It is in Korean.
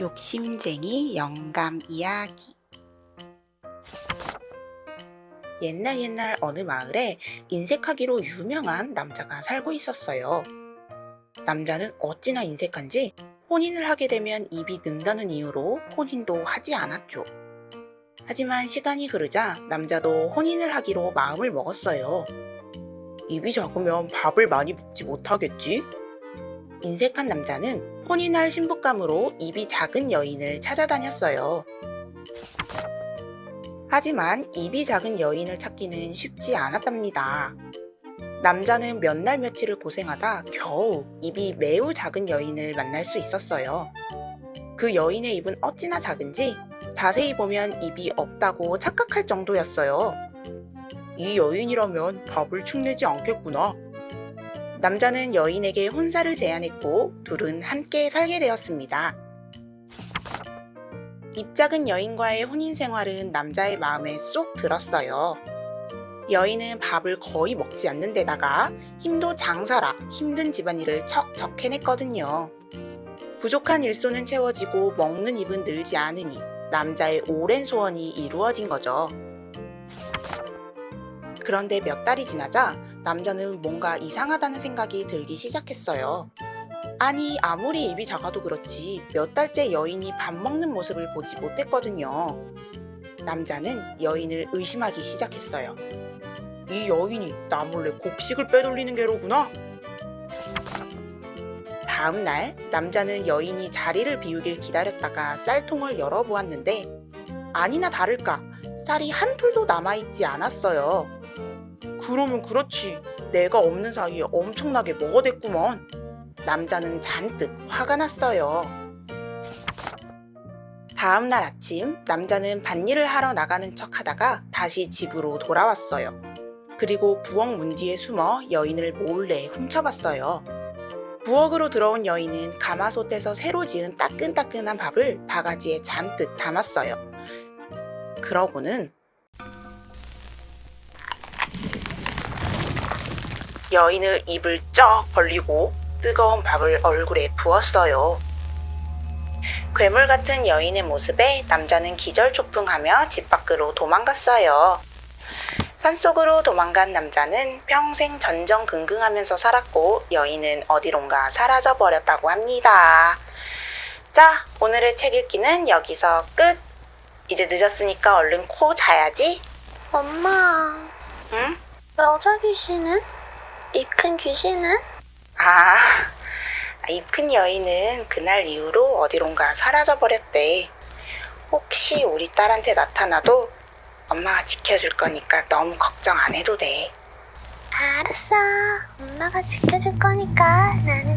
욕심쟁이 영감 이야기. 옛날 어느 마을에 인색하기로 유명한 남자가 살고 있었어요. 남자는 어찌나 인색한지 혼인을 하게 되면 입이 는다는 이유로 혼인도 하지 않았죠. 하지만 시간이 흐르자 남자도 혼인을 하기로 마음을 먹었어요. 입이 작으면 밥을 많이 먹지 못하겠지? 인색한 남자는 혼인할 신부감으로 입이 작은 여인을 찾아다녔어요. 하지만 입이 작은 여인을 찾기는 쉽지 않았답니다. 남자는 몇 날 며칠을 고생하다 겨우 입이 매우 작은 여인을 만날 수 있었어요. 그 여인의 입은 어찌나 작은지 자세히 보면 입이 없다고 착각할 정도였어요. 이 여인이라면 밥을 축내지 않겠구나. 남자는 여인에게 혼사를 제안했고 둘은 함께 살게 되었습니다. 입 작은 여인과의 혼인 생활은 남자의 마음에 쏙 들었어요. 여인은 밥을 거의 먹지 않는 데다가 힘도 장사라 힘든 집안일을 척척 해냈거든요. 부족한 일손은 채워지고 먹는 입은 늘지 않으니 남자의 오랜 소원이 이루어진 거죠. 그런데 몇 달이 지나자 남자는 뭔가 이상하다는 생각이 들기 시작했어요. 아니, 아무리 입이 작아도 그렇지 몇 달째 여인이 밥 먹는 모습을 보지 못했거든요. 남자는 여인을 의심하기 시작했어요. 이 여인이 나 몰래 곡식을 빼돌리는 게로구나. 다음 날 남자는 여인이 자리를 비우길 기다렸다가 쌀통을 열어보았는데 아니나 다를까 쌀이 한 톨도 남아있지 않았어요. 그러면 그렇지, 내가 없는 사이에 엄청나게 먹어댔구먼. 남자는 잔뜩 화가 났어요. 다음 날 아침 남자는 밭일을 하러 나가는 척 하다가 다시 집으로 돌아왔어요. 그리고 부엌 문 뒤에 숨어 여인을 몰래 훔쳐봤어요. 부엌으로 들어온 여인은 가마솥에서 새로 지은 따끈따끈한 밥을 바가지에 잔뜩 담았어요. 그러고는 여인의 입을 쩍 벌리고 뜨거운 밥을 얼굴에 부었어요. 괴물 같은 여인의 모습에 남자는 기절초풍하며 집 밖으로 도망갔어요. 산속으로 도망간 남자는 평생 전전긍긍하면서 살았고 여인은 어디론가 사라져버렸다고 합니다. 자, 오늘의 책 읽기는 여기서 끝! 이제 늦었으니까 얼른 코 자야지. 엄마, 응? 여자 귀신은? 입 큰 귀신은? 입 큰 여인은 그날 이후로 어디론가 사라져버렸대. 혹시 우리 딸한테 나타나도 엄마가 지켜줄 거니까 너무 걱정 안 해도 돼. 알았어. 엄마가 지켜줄 거니까 나는